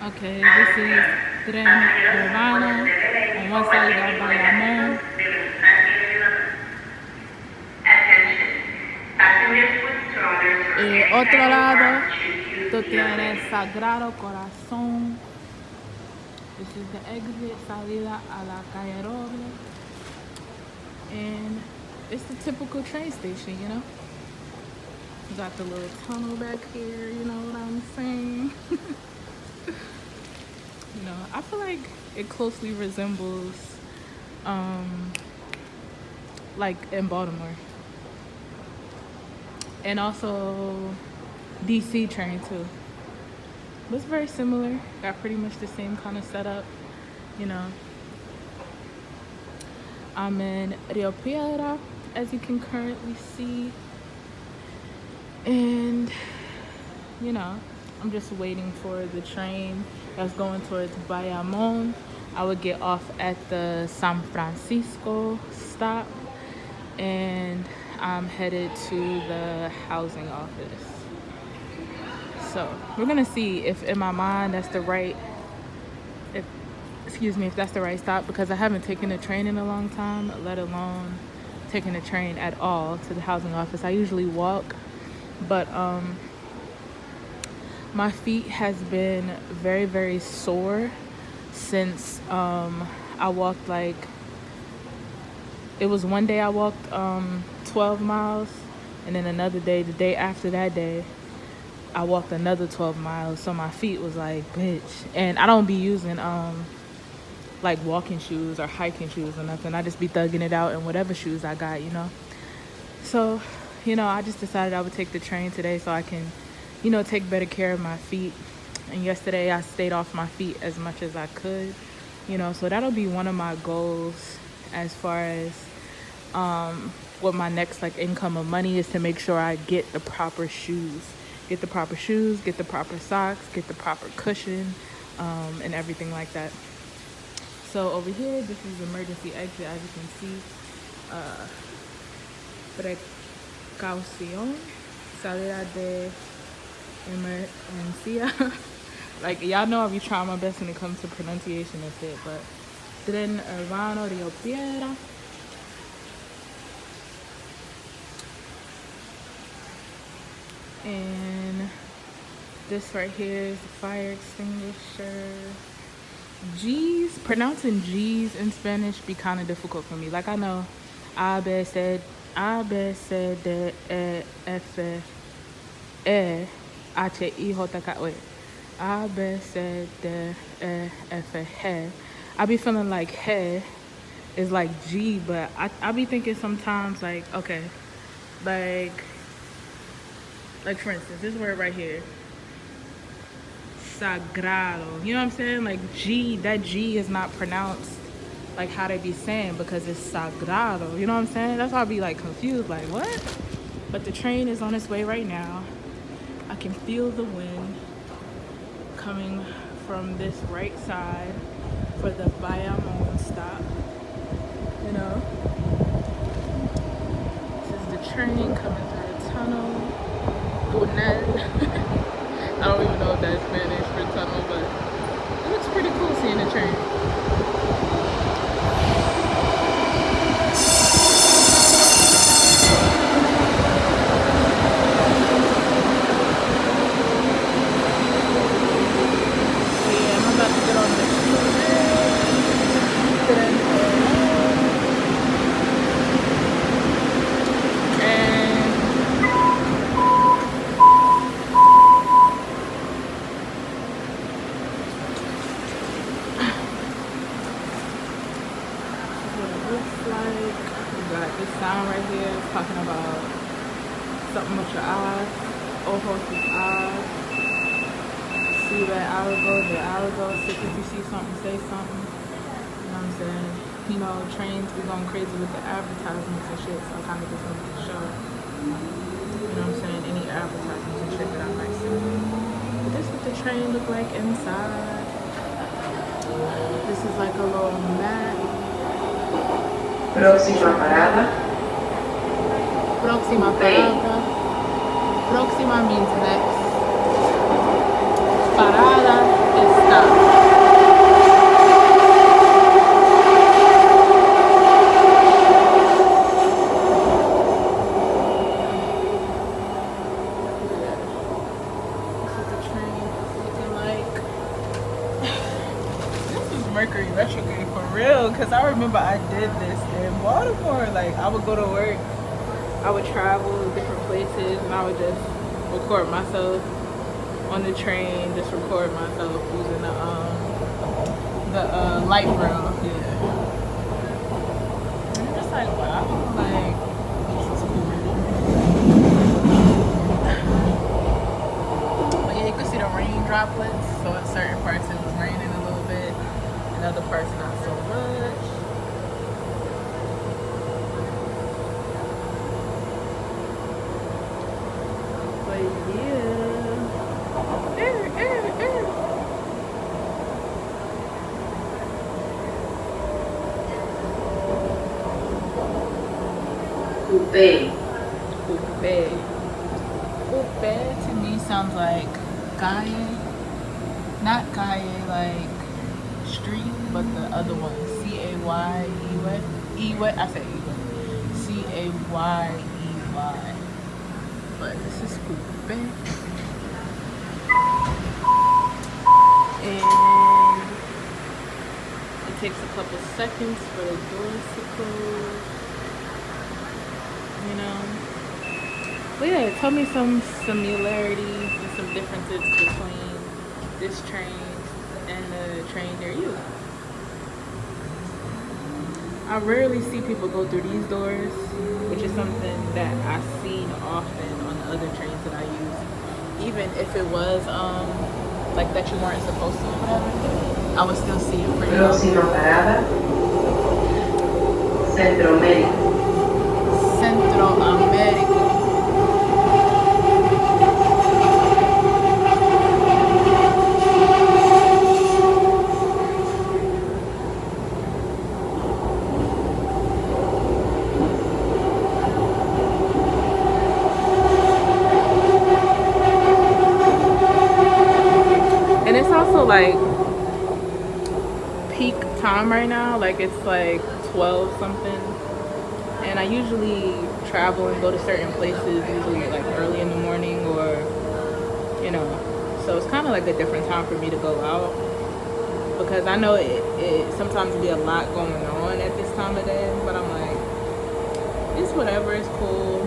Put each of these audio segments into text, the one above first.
Okay, this is Tren Urbano. On one side you got Bayamón. Y otro lado tú tienes Sagrado Corazón. This is the exit, salida a la calle Roble. And it's the typical train station, you know? You got the little tunnel back here, you know what I'm saying? You know, I feel like it closely resembles like in Baltimore. And also DC train too. But it's very similar. Got pretty much the same kind of setup, you know. I'm in Río Piedras, as you can currently see. And, you know, I'm just waiting for the train that's going towards Bayamón. I would get off at the San Francisco stop. And I'm headed to the housing office. So we're gonna see if in my mind that's the right, if that's the right stop, because I haven't taken a train in a long time, let alone taking a train at all to the housing office. I usually walk, but my feet has been very, very sore since I walked like, it was one day I walked 12 miles, and then another day, the day after that day, I walked another 12 miles. So my feet was like, bitch. And I don't be using like walking shoes or hiking shoes or nothing. I just be thugging it out in whatever shoes I got, you know. So, you know, I just decided I would take the train today so I can, you know, take better care of my feet. And yesterday I stayed off my feet as much as I could, you know. So that'll be one of my goals as far as what my next like income of money is, to make sure I get the proper shoes. Get the proper shoes, get the proper socks, get the proper cushion, and everything like that. So over here, this is emergency exit, as you can see. Precaución, salida de emergencia. Like, y'all know I be trying my best when it comes to pronunciation and shit, but Tren Urbano, Río Piedras. And this right here is the fire extinguisher. G's, pronouncing G's in Spanish be kind of difficult for me. Like, I know A, B, C, D, E, F, E, H, I, J, K, wait. A, B, C, D, E, F, E, H. I be feeling like he is like G, but I be thinking sometimes like, okay, like for instance, this word right here, sagrado. You know what I'm saying? Like G, that G is not pronounced like how they be saying, because it's sagrado. You know what I'm saying? That's why I be like confused, like what? But the train is on its way right now. I can feel the wind coming from this right side for the Bayamón stop. You know, this is the train coming through the tunnel. Tunel. I don't even know if that's Spanish for tunnel, but it looks pretty cool seeing the train. Yeah, I'm about to get on the this sound right here is talking about something with your eyes, ojos with eyes. See that algo, if you see something, say something. You know what I'm saying? You know, trains be going crazy with the advertisements and shit, so I kind of just wanted to show, you know what I'm saying, any advertisements and shit that I might see. But this is what the train look like inside. This is like a little mat. Próxima parada. Próxima parada. Próxima means next. Parada is stop. Mercury retrograde for real, because I remember I did this in Baltimore. Like, I would go to work, I would travel to different places, and I would just record myself on the train, just record myself using the light rail. Yeah. And I'm just like, wow, like, this is cool. But yeah, you can see the rain droplets. So in certain parts it was raining a little bit, in other parts not so much. But yeah. Coupe. Coupe. Coupe to me sounds like calle. Not calle like street, but the other one. C-A-Y-E-Y. E-Y. I say E-Y. C-A-Y-E-Y. But this is coupe. And it takes a couple seconds for the doors to close. You know. But yeah, tell me some similarities and some differences between this train and the train near you. I rarely see people go through these doors, which is something that I've seen often on the other trains that I use. Even if it was like that you weren't supposed to or whatever, I would still see it pretty often. Próxima parada, Centro Médico. Centro America. And it's also like peak time right now, like it's like 12 something. And I usually travel and go to certain places, usually like early in the morning or, you know, so it's kind of like a different time for me to go out because I know it sometimes be a lot going on at this time of day, but I'm like, it's whatever, it's cool.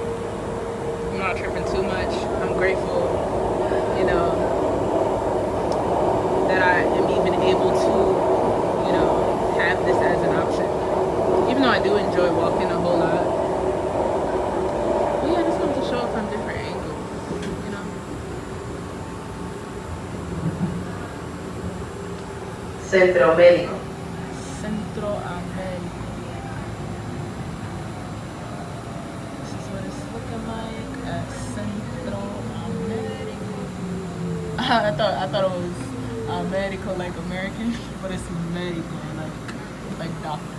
I'm not tripping too much. I'm grateful, you know, that I am even able to, you know, have this as an option. Even though I do enjoy walking a whole lot. But yeah, I just want to show it from different angles, you know? Centro Médico. Centro America. This is what it's looking like at Centro America. I thought it was Americo like American, but it's Medico like doctor.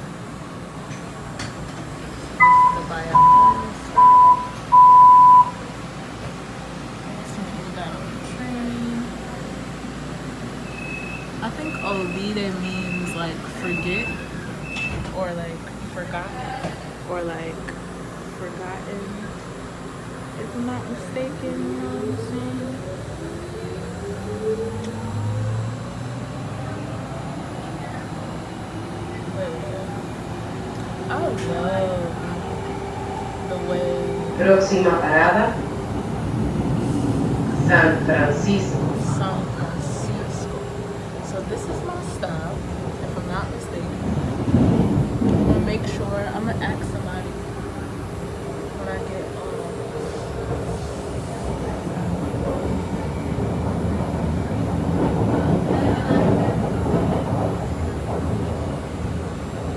Some people got on the train. I think olvide means like forget or like forgot or like forgotten, if I'm not mistaken, you know what I'm saying? I love the way. Próxima parada, San Francisco. San Francisco. So this is my stop, if I'm not mistaken. I'm gonna make sure, I'm gonna ask somebody when I get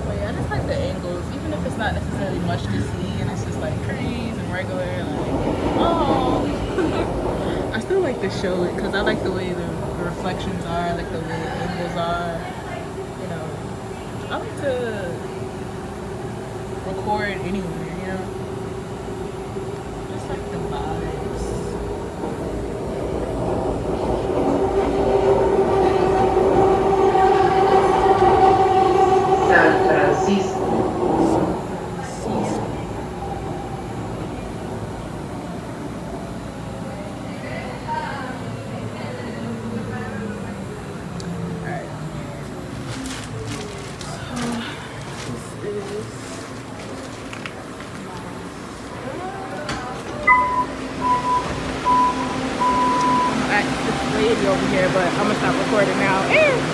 But yeah, I just like the angles, even if it's not necessarily much to see and it's just like trees and regular, like, oh. I still like to show it because I like the way the reflections are, I like the way the angles are, you know. I like to record anywhere, you know. Just like the vibes. San Francisco. 80 over here, but I'm gonna stop recording now.